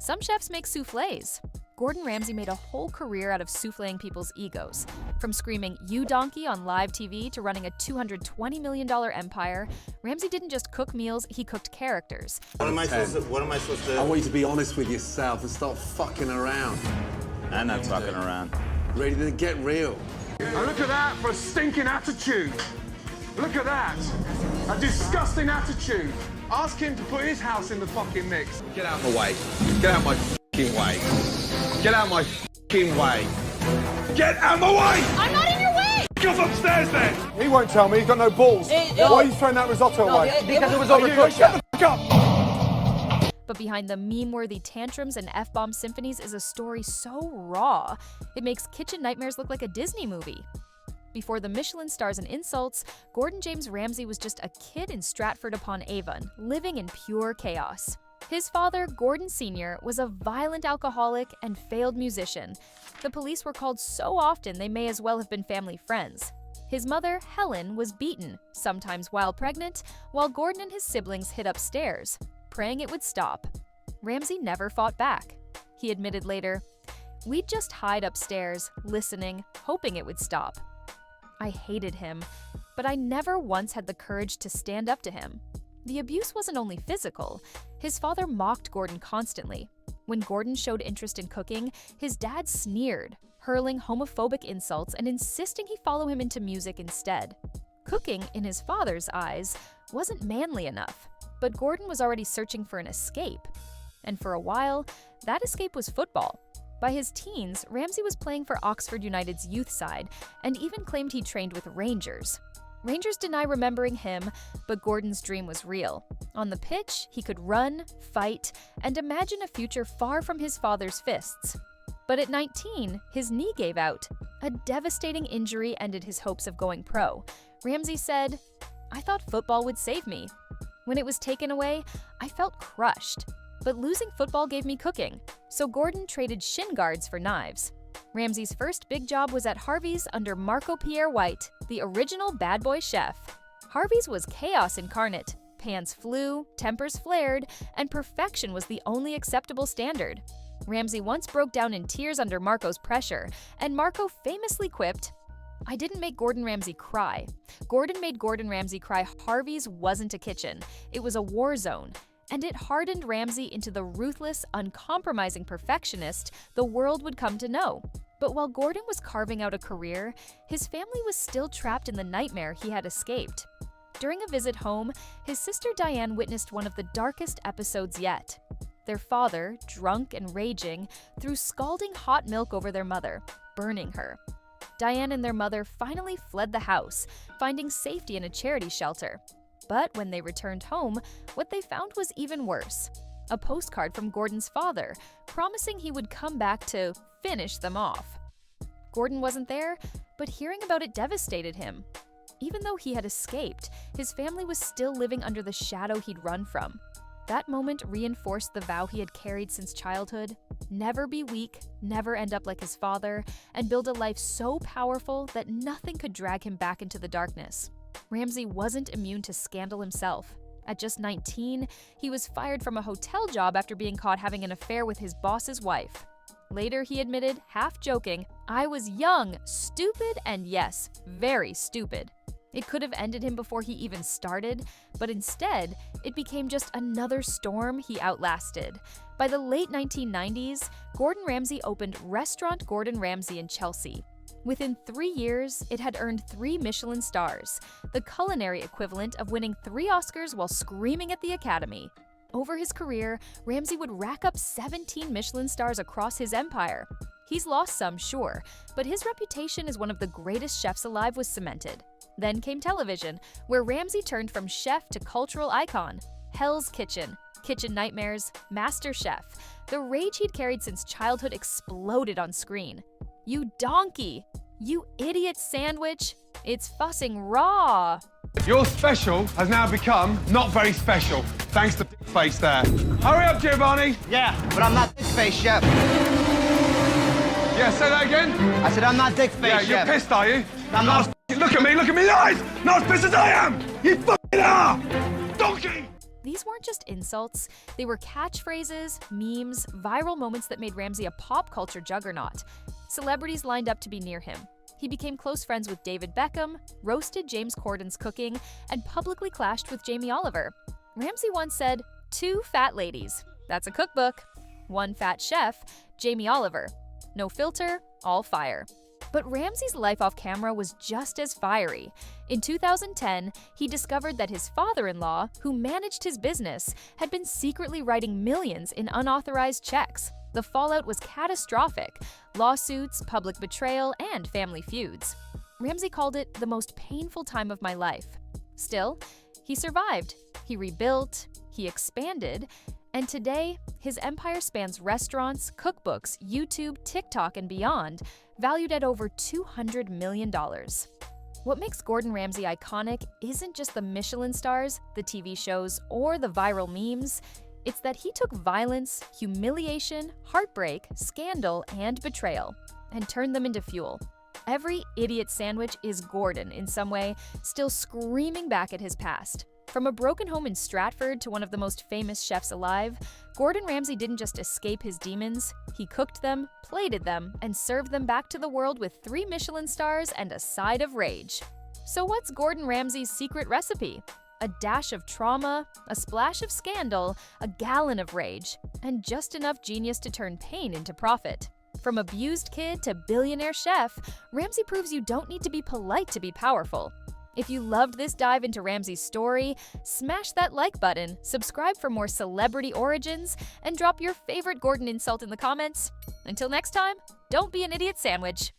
Some chefs make soufflés. Gordon Ramsay made a whole career out of souffléing people's egos. From screaming, "You donkey" on live TV to running a $220 million empire, Ramsay didn't just cook meals, he cooked characters. What am I supposed to do? I want you to be honest with yourself and stop fucking around. I'm not fucking around. Ready to get real. And look at that for a stinking attitude. Look at that. A disgusting attitude. Ask him to put his house in the fucking mix. Get out of my way. Get out of my fucking way. Get out of my fucking way. Get out of my way! I'm not in your way! Get upstairs then! He won't tell me, he's got no balls. Why are you throwing that risotto away? Because it was overcooked. Shut the fuck up! But behind the meme-worthy tantrums and F-bomb symphonies is a story so raw, it makes Kitchen Nightmares look like a Disney movie. Before the Michelin stars and insults, Gordon James Ramsay was just a kid in Stratford-upon-Avon, living in pure chaos. His father, Gordon Sr., was a violent alcoholic and failed musician. The police were called so often they may as well have been family friends. His mother, Helen, was beaten, sometimes while pregnant, while Gordon and his siblings hid upstairs, praying it would stop. Ramsay never fought back. He admitted later, "We'd just hide upstairs, listening, hoping it would stop. I hated him, but I never once had the courage to stand up to him." The abuse wasn't only physical. His father mocked Gordon constantly. When Gordon showed interest in cooking, his dad sneered, hurling homophobic insults and insisting he follow him into music instead. Cooking, in his father's eyes, wasn't manly enough, but Gordon was already searching for an escape. And for a while, that escape was football. By his teens, Ramsay was playing for Oxford United's youth side and even claimed he trained with Rangers. Rangers deny remembering him, but Gordon's dream was real. On the pitch, he could run, fight, and imagine a future far from his father's fists. But at 19, his knee gave out. A devastating injury ended his hopes of going pro. Ramsay said, "I thought football would save me. When it was taken away, I felt crushed. But losing football gave me cooking, so Gordon traded shin guards for knives." Ramsay's first big job was at Harvey's under Marco Pierre White, the original bad boy chef. Harvey's was chaos incarnate. Pans flew, tempers flared, and perfection was the only acceptable standard. Ramsay once broke down in tears under Marco's pressure, and Marco famously quipped, "I didn't make Gordon Ramsay cry. Gordon made Gordon Ramsay cry. Harvey's wasn't a kitchen. It was a war zone." And it hardened Ramsay into the ruthless, uncompromising perfectionist the world would come to know. But while Gordon was carving out a career, his family was still trapped in the nightmare he had escaped. During a visit home, his sister Diane witnessed one of the darkest episodes yet. Their father, drunk and raging, threw scalding hot milk over their mother, burning her. Diane and their mother finally fled the house, finding safety in a charity shelter. But when they returned home, what they found was even worse. A postcard from Gordon's father, promising he would come back to finish them off. Gordon wasn't there, but hearing about it devastated him. Even though he had escaped, his family was still living under the shadow he'd run from. That moment reinforced the vow he had carried since childhood: never be weak, never end up like his father, and build a life so powerful that nothing could drag him back into the darkness. Ramsay wasn't immune to scandal himself. At just 19, he was fired from a hotel job after being caught having an affair with his boss's wife. Later, he admitted, half joking, "I was young, stupid, and yes, very stupid." It could have ended him before he even started, but instead, it became just another storm he outlasted. By the late 1990s, Gordon Ramsay opened Restaurant Gordon Ramsay in Chelsea. Within 3 years, it had earned 3 Michelin stars, the culinary equivalent of winning 3 Oscars while screaming at the Academy. Over his career, Ramsay would rack up 17 Michelin stars across his empire. He's lost some, sure, but his reputation as one of the greatest chefs alive was cemented. Then came television, where Ramsay turned from chef to cultural icon. Hell's Kitchen, Kitchen Nightmares, Master Chef. The rage he'd carried since childhood exploded on screen. "You donkey! You idiot sandwich! It's fussing raw!" Your special has now become not very special, thanks to face there. Hurry up, Giovanni. Yeah, but I'm not dick face, chef. Yeah, say that again. I said I'm not dick face, Yeah, chef. you're pissed, are you? I'm not. Look at me in the eyes! Not as pissed as I am! You fucking are! Donkey! these weren't just insults, they were catchphrases, memes, viral moments that made Ramsay a pop culture juggernaut. Celebrities lined up to be near him. He became close friends with David Beckham, roasted James Corden's cooking, and publicly clashed with Jamie Oliver. Ramsay once said, "2 fat ladies. That's a cookbook. 1 fat chef, Jamie Oliver. No filter, all fire." But Ramsay's life off camera was just as fiery. In 2010, he discovered that his father-in-law, who managed his business, had been secretly writing millions in unauthorized checks. The fallout was catastrophic: lawsuits, public betrayal, and family feuds. Ramsay called it the most painful time of my life. Still, he survived. He rebuilt, he expanded, and today, his empire spans restaurants, cookbooks, YouTube, TikTok, and beyond, valued at over $200 million. What makes Gordon Ramsay iconic isn't just the Michelin stars, the TV shows, or the viral memes. It's that he took violence, humiliation, heartbreak, scandal, and betrayal, and turned them into fuel. Every idiot sandwich is Gordon in some way, still screaming back at his past. From a broken home in Stratford to one of the most famous chefs alive, Gordon Ramsay didn't just escape his demons, he cooked them, plated them, and served them back to the world with 3 Michelin stars and a side of rage. So what's Gordon Ramsay's secret recipe? A dash of trauma, a splash of scandal, a gallon of rage, and just enough genius to turn pain into profit. From abused kid to billionaire chef, Ramsay proves you don't need to be polite to be powerful. If you loved this dive into Ramsay's story, smash that like button, subscribe for more celebrity origins, and drop your favorite Gordon insult in the comments. Until next time, don't be an idiot sandwich.